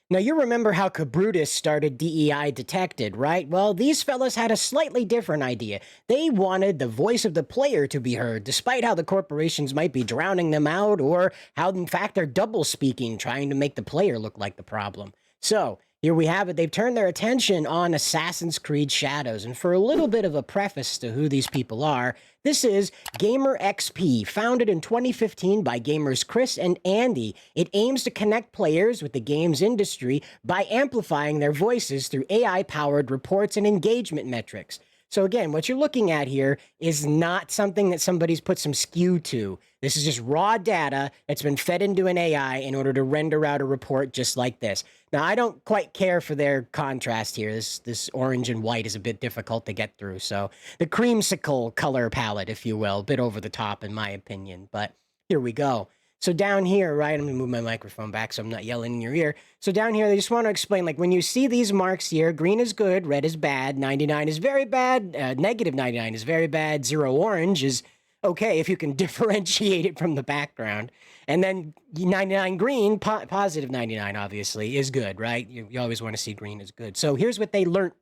Now, you remember how Cabrutus started DEI Detected, right? Well, these fellas had a slightly different idea. They wanted the voice of the player to be heard, despite how the corporations might be drowning them out, or how, in fact, they're double speaking, trying to make the player look like the problem. So, here we have it. They've turned their attention on Assassin's Creed Shadows. And for a little bit of a preface to who these people are, this is PlayerXP, founded in 2015 by gamers Chris and Andy. It aims to connect players with the games industry by amplifying their voices through AI-powered reports and engagement metrics. So again, what you're looking at here is not something that somebody's put some skew to. This is just raw data that's been fed into an AI in order to render out a report just like this. Now, I don't quite care for their contrast here. This orange and white is a bit difficult to get through. So the creamsicle color palette, if you will, a bit over the top in my opinion. But here we go. So down here, right, I'm going to move my microphone back so I'm not yelling in your ear. So down here, they just want to explain, like, when you see these marks here, green is good, red is bad, 99 is very bad, negative 99 is very bad, 0 orange is okay if you can differentiate it from the background. And then 99 green, positive 99, obviously, is good, right? You always want to see green is good. So here's what they learned,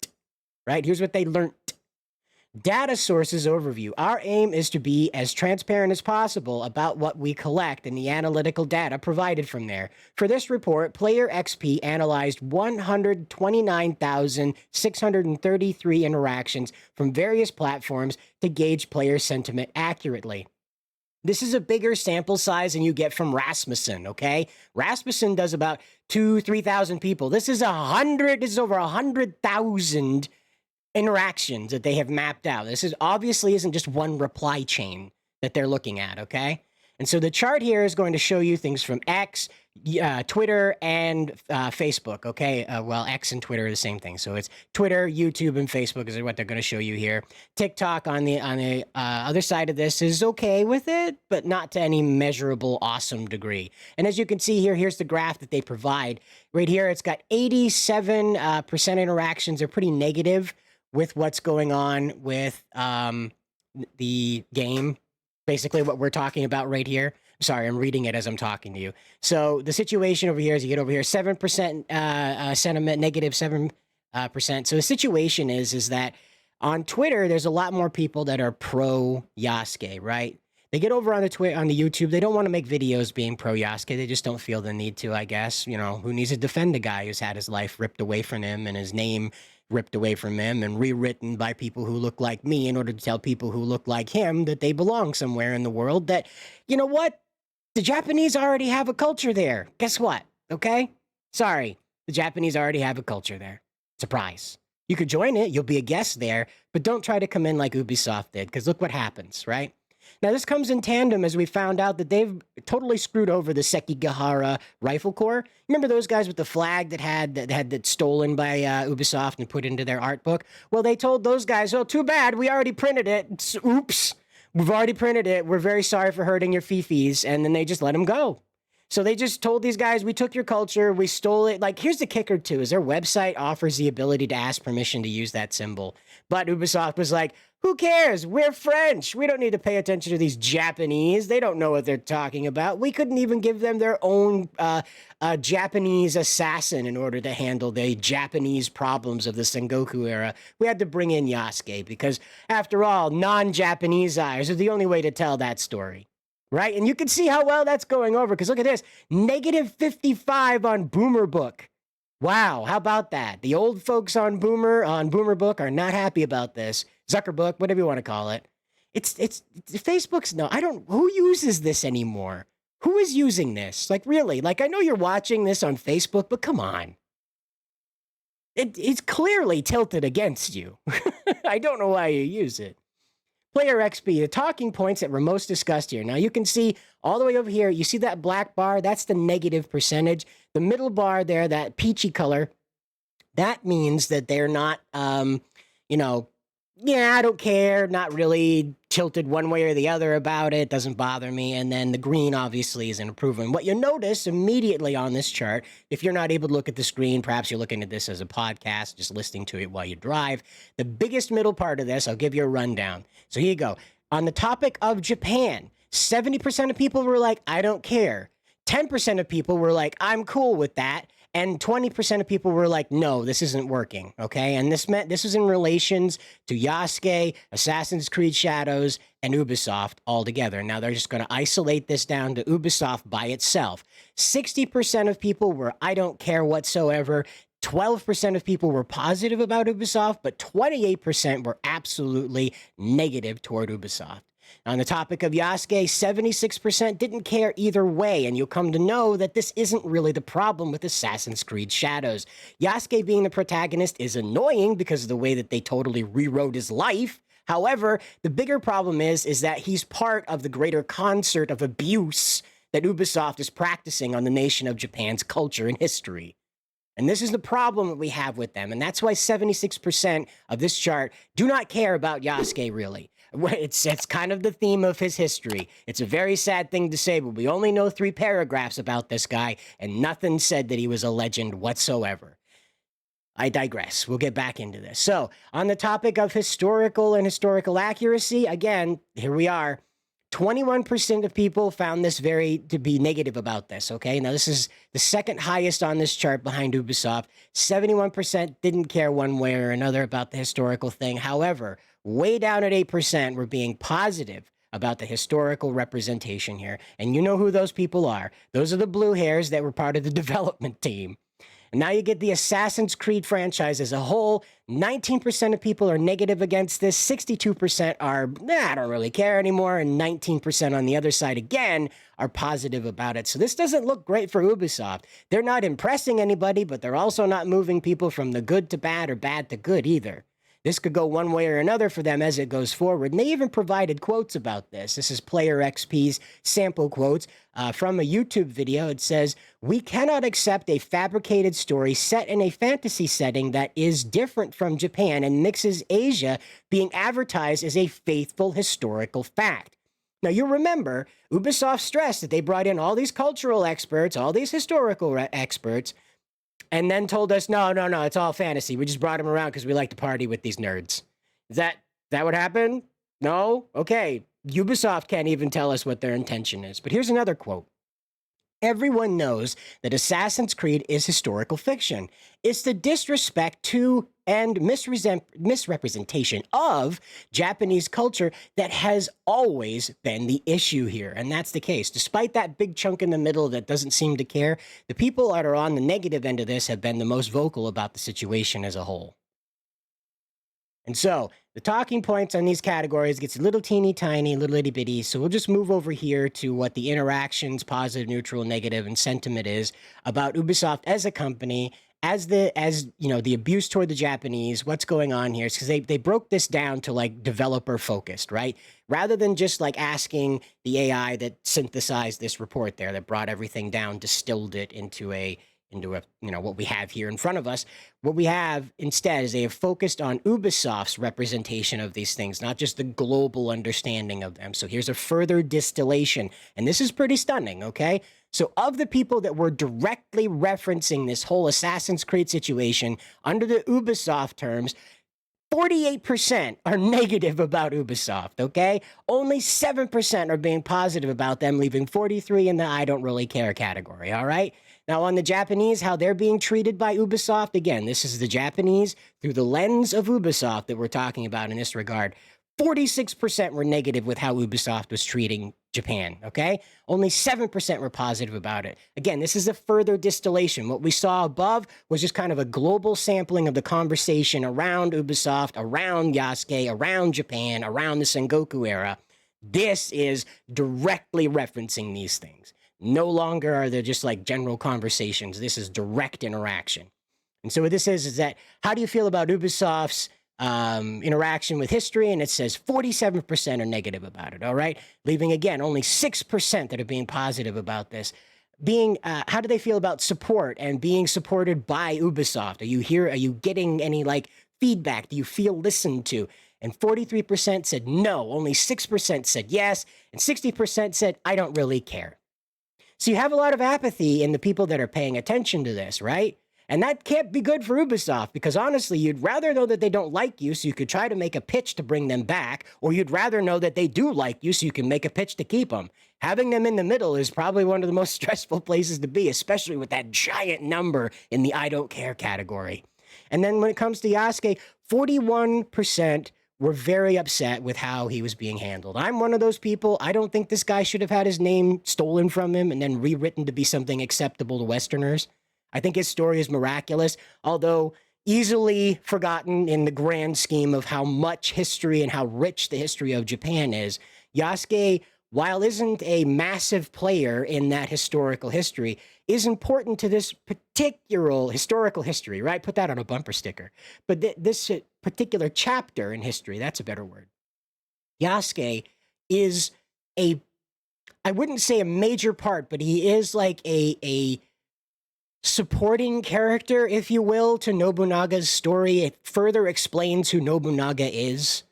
right? Here's what they learned. Data sources overview. Our aim is to be as transparent as possible about what we collect and the analytical data provided from there. For this report, PlayerXP analyzed 129,633 interactions from various platforms to gauge player sentiment accurately. This is a bigger sample size than you get from Rasmussen, okay? Rasmussen does about 3,000 people. This is over 100,000 interactions that they have mapped out. This is obviously isn't just one reply chain that they're looking at, okay? And so the chart here is going to show you things from X, Twitter, and Facebook, okay? Well, X and Twitter are the same thing. So it's Twitter, YouTube, and Facebook is what they're going to show you here. TikTok on the other side of this is okay with it, but not to any measurable awesome degree. And as you can see here, here's the graph that they provide. Right here, it's got 87% interactions. They're pretty negative with what's going on with the game, basically what we're talking about right here. Sorry, I'm reading it as I'm talking to you. So the situation over here is you get over here 7% sentiment, negative 7%. So the situation is that on Twitter, there's a lot more people that are pro Yasuke, right? They get over on the YouTube. They don't want to make videos being pro Yasuke. They just don't feel the need to, I guess. You know, who needs to defend a guy who's had his life ripped away from him and his name ripped away from him and rewritten by people who look like me in order to tell people who look like him that they belong somewhere in the world, that, you know what? The Japanese already have a culture there. Guess what? Okay? Sorry. The Japanese already have a culture there. Surprise. You could join it. You'll be a guest there, but don't try to come in like Ubisoft did, because look what happens, right? Now, this comes in tandem as we found out that they've totally screwed over the Sekigahara Rifle Corps. Remember those guys with the flag that had that stolen by Ubisoft and put into their art book? Well, they told those guys, "Oh, too bad, we already printed it. Oops, we've already printed it. We're very sorry for hurting your fifis," and then they just let them go. So they just told these guys, "We took your culture, we stole it." Like, here's the kicker too, is their website offers the ability to ask permission to use that symbol. But Ubisoft was like, who cares? We're French. We don't need to pay attention to these Japanese. They don't know what they're talking about. We couldn't even give them their own Japanese assassin in order to handle the Japanese problems of the Sengoku era. We had to bring in Yasuke because, after all, non-Japanese eyes are the only way to tell that story. Right? And you can see how well that's going over, because look at this. Negative 55 on Boomer Book. Wow, how about that? The old folks on Boomer Book are not happy about this. Zuckerbook, whatever you want to call it. It's Facebook's who uses this anymore? Who is using this? Like, really? Like, I know you're watching this on Facebook, but come on. It's clearly tilted against you. I don't know why you use it. PlayerXP, the talking points that were most discussed here. Now, you can see all the way over here, you see that black bar? That's the negative percentage. The middle bar there, that peachy color, that means that they're not, I don't care, not really tilted one way or the other about it, doesn't bother me. And then the green, obviously, is an improvement. What you'll notice immediately on this chart, if you're not able to look at the screen, perhaps you're looking at this as a podcast, just listening to it while you drive. The biggest middle part of this, I'll give you a rundown. So here you go. On the topic of Japan, 70% of people were like, I don't care. 10% of people were like, I'm cool with that. And 20% of people were like, no, this isn't working. Okay. And this was in relations to Yasuke, Assassin's Creed Shadows, and Ubisoft all together. Now they're just going to isolate this down to Ubisoft by itself. 60% of people were, I don't care whatsoever. 12% of people were positive about Ubisoft, but 28% were absolutely negative toward Ubisoft. On the topic of Yasuke, 76% didn't care either way, and you'll come to know that this isn't really the problem with Assassin's Creed Shadows. Yasuke being the protagonist is annoying because of the way that they totally rewrote his life. However, the bigger problem is that he's part of the greater concert of abuse that Ubisoft is practicing on the nation of Japan's culture and history. And this is the problem that we have with them. And that's why 76% of this chart do not care about Yasuke, really. It's kind of the theme of his history. It's a very sad thing to say, but we only know 3 paragraphs about this guy, and nothing said that he was a legend whatsoever. I digress. We'll get back into this. So, on the topic of historical and historical accuracy, again, here we are. 21% of people found this to be negative about this, okay? Now, this is the second highest on this chart behind Ubisoft. 71% didn't care one way or another about the historical thing. However, way down at 8% were being positive about the historical representation here. And you know who those people are. Those are the blue hairs that were part of the development team. And now you get the Assassin's Creed franchise as a whole. 19% of people are negative against this. 62% are, I don't really care anymore. And 19% on the other side, again, are positive about it. So this doesn't look great for Ubisoft. They're not impressing anybody, but they're also not moving people from the good to bad or bad to good either. This could go one way or another for them as it goes forward. And they even provided quotes about this. This is PlayerXP's sample quotes from a YouTube video. It says, "We cannot accept a fabricated story set in a fantasy setting that is different from Japan and mixes Asia being advertised as a faithful historical fact." Now, you remember, Ubisoft stressed that they brought in all these cultural experts, all these historical experts, and then told us, no, it's all fantasy. We just brought him around because we like to party with these nerds. Is that what happened? No? Okay. Ubisoft can't even tell us what their intention is. But here's another quote. "Everyone knows that Assassin's Creed is historical fiction. It's the disrespect to and misrepresentation of Japanese culture that has always been the issue here." And that's the case. Despite that big chunk in the middle that doesn't seem to care, the people that are on the negative end of this have been the most vocal about the situation as a whole. And so the talking points on these categories gets a little teeny tiny, little itty bitty. So we'll just move over here to what the interactions, positive, neutral, negative, and sentiment is about Ubisoft as a company, as you know, the abuse toward the Japanese, what's going on here. It's because they broke this down to like developer focused, right? Rather than just like asking the AI that synthesized this report there, that brought everything down, distilled it into a you know, what we have here in front of us. What we have instead is they have focused on Ubisoft's representation of these things, not just the global understanding of them. So here's a further distillation, and this is pretty stunning, okay? So of the people that were directly referencing this whole Assassin's Creed situation under the Ubisoft terms, 48% are negative about Ubisoft, okay? Only 7% are being positive about them, leaving 43 in the I don't really care category, all right? Now, on the Japanese, how they're being treated by Ubisoft, again, this is the Japanese through the lens of Ubisoft that we're talking about in this regard. 46% were negative with how Ubisoft was treating Japan, okay? Only 7% were positive about it. Again, this is a further distillation. What we saw above was just kind of a global sampling of the conversation around Ubisoft, around Yasuke, around Japan, around the Sengoku era. This is directly referencing these things. No longer are there just like general conversations. This is direct interaction. And so what this is that, how do you feel about Ubisoft's interaction with history? And it says 47% are negative about it, all right? Leaving, again, only 6% that are being positive about this. How do they feel about support and being supported by Ubisoft? Are you getting any like feedback? Do you feel listened to? And 43% said no, only 6% said yes, and 60% said, I don't really care. So you have a lot of apathy in the people that are paying attention to this, right? And that can't be good for Ubisoft because honestly, you'd rather know that they don't like you so you could try to make a pitch to bring them back, or you'd rather know that they do like you so you can make a pitch to keep them. Having them in the middle is probably one of the most stressful places to be, especially with that giant number in the I don't care category. And then when it comes to Yasuke, 41% were very upset with how he was being handled. I'm one of those people. I don't think this guy should have had his name stolen from him and then rewritten to be something acceptable to Westerners. I think his story is miraculous, although easily forgotten in the grand scheme of how much history and how rich the history of Japan is. Yasuke, while isn't a massive player in that historical history, is important to this particular historical history, right? Put that on a bumper sticker. But this particular chapter in history, that's a better word. Yasuke is I wouldn't say a major part, but he is like a supporting character, if you will, to Nobunaga's story. It further explains who Nobunaga is,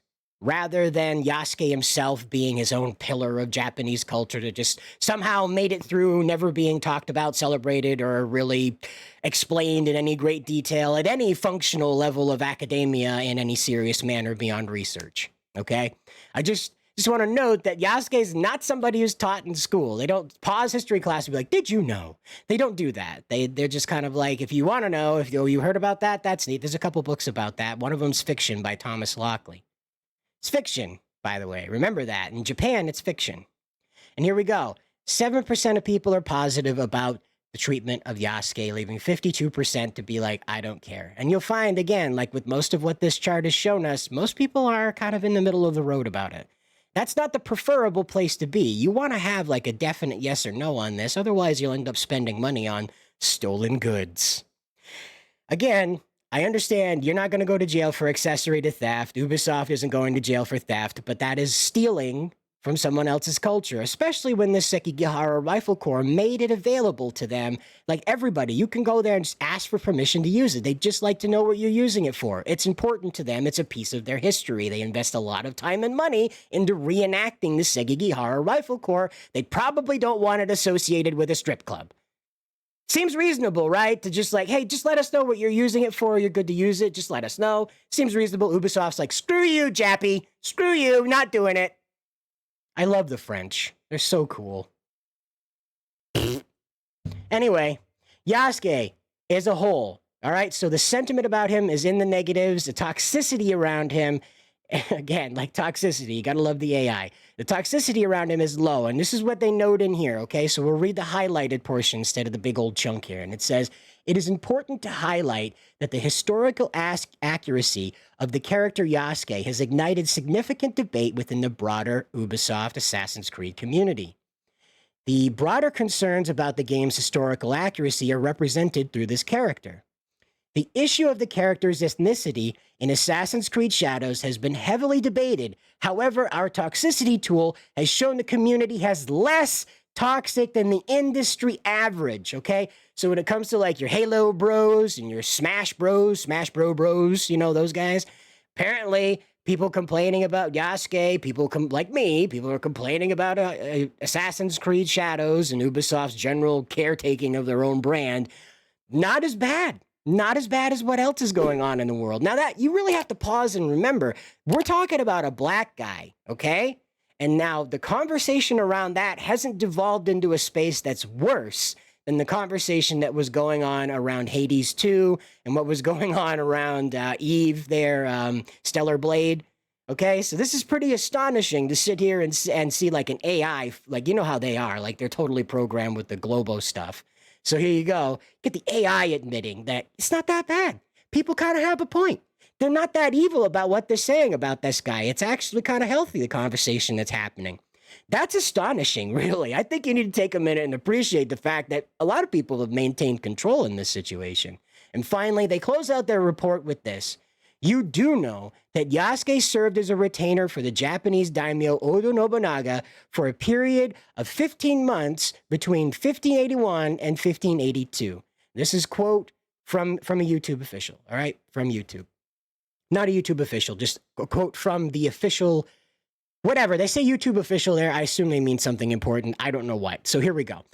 rather than Yasuke himself being his own pillar of Japanese culture that just somehow made it through, never being talked about, celebrated, or really explained in any great detail at any functional level of academia in any serious manner beyond research. Okay? I just want to note that Yasuke is not somebody who's taught in school. They don't pause history class and be like, did you know? They don't do that. They're just kind of like, if you want to know, if you heard about that, that's neat. There's a couple books about that. One of them's Fiction by Thomas Lockley. It's fiction, by the way. Remember that. In Japan, it's fiction. And here we go. 7% of people are positive about the treatment of Yasuke, leaving 52% to be like, I don't care. And you'll find, again, like with most of what this chart has shown us, most people are kind of in the middle of the road about it. That's not the preferable place to be. You want to have like a definite yes or no on this. Otherwise, you'll end up spending money on stolen goods. Again, I understand you're not going to go to jail for accessory to theft. Ubisoft isn't going to jail for theft, but that is stealing from someone else's culture, especially when the Sekigahara Rifle Corps made it available to them. Like everybody, you can go there and just ask for permission to use it. They just like to know what you're using it for. It's important to them. It's a piece of their history. They invest a lot of time and money into reenacting the Sekigahara Rifle Corps. They probably don't want it associated with a strip club. Seems reasonable, right? To just like, hey, just let us know what you're using it for. You're good to use it. Just let us know. Seems reasonable. Ubisoft's like, screw you, Jappy. Screw you. Not doing it. I love the French. They're so cool. Anyway, Yasuke as a whole. All right, so the sentiment about him is in the negatives. The toxicity around him, again, like toxicity, you gotta love the AI. The toxicity around him is low, and this is what they note in here, okay? So we'll read the highlighted portion instead of the big old chunk here, and it says, it is important to highlight that the historical accuracy of the character Yasuke has ignited significant debate within the broader Ubisoft Assassin's Creed community. The broader concerns about the game's historical accuracy are represented through this character. The issue of the character's ethnicity in Assassin's Creed Shadows has been heavily debated. However, our toxicity tool has shown the community has less toxic than the industry average, okay? So when it comes to like your Halo bros and your Smash bros, Smash bros, you know, those guys, apparently people complaining about Yasuke, people like me, people are complaining about Assassin's Creed Shadows and Ubisoft's general caretaking of their own brand. Not as bad. Not as bad as what else is going on in the world. Now that you really have to pause and remember, we're talking about a black guy, okay? And now the conversation around that hasn't devolved into a space that's worse than the conversation that was going on around Hades 2 and what was going on around Eve there, Stellar Blade. Okay, so this is pretty astonishing to sit here and see like an AI, like you know how they are, like they're totally programmed with the Globo stuff. So here you go, get the AI admitting that it's not that bad. People kind of have a point. They're not that evil about what they're saying about this guy. It's actually kind of healthy, the conversation that's happening. That's astonishing, really. I think you need to take a minute and appreciate the fact that a lot of people have maintained control in this situation. And finally, they close out their report with this. You do know that Yasuke served as a retainer for the Japanese daimyo Oda Nobunaga for a period of 15 months between 1581 and 1582. This is quote from a YouTube official, all right? From YouTube. Not a YouTube official, just a quote from the official, whatever. They say YouTube official there. I assume they mean something important. I don't know what. So here we go.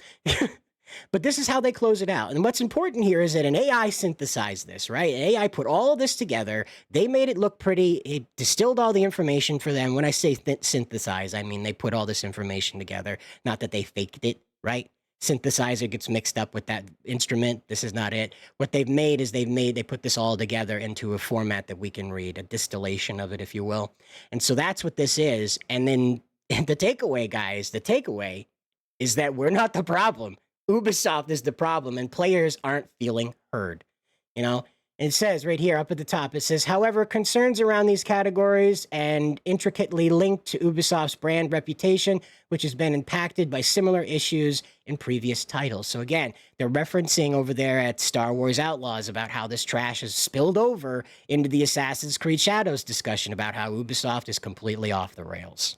But this is how they close it out. And what's important here is that an AI synthesized this, right? An AI put all of this together. They made it look pretty. It distilled all the information for them. When I say synthesize, I mean they put all this information together. Not that they faked it, right? Synthesizer gets mixed up with that instrument. This is not it. What they've made is they put this all together into a format that we can read, a distillation of it, if you will. And so that's what this is. And then the takeaway, guys, the takeaway is that we're not the problem. Ubisoft is the problem, and players aren't feeling heard. You know, it says right here up at the top, it says, however, concerns around these categories and intricately linked to Ubisoft's brand reputation, which has been impacted by similar issues in previous titles. So again, they're referencing over there at Star Wars Outlaws about how this trash has spilled over into the Assassin's Creed Shadows discussion about how Ubisoft is completely off the rails.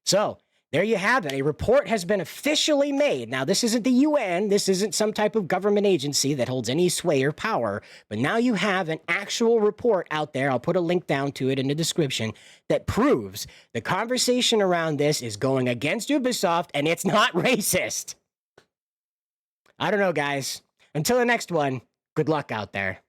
So there you have it. A report has been officially made. Now, this isn't the UN. This isn't some type of government agency that holds any sway or power. But now you have an actual report out there. I'll put a link down to it in the description that proves the conversation around this is going against Ubisoft and it's not racist. I don't know, guys. Until the next one, good luck out there.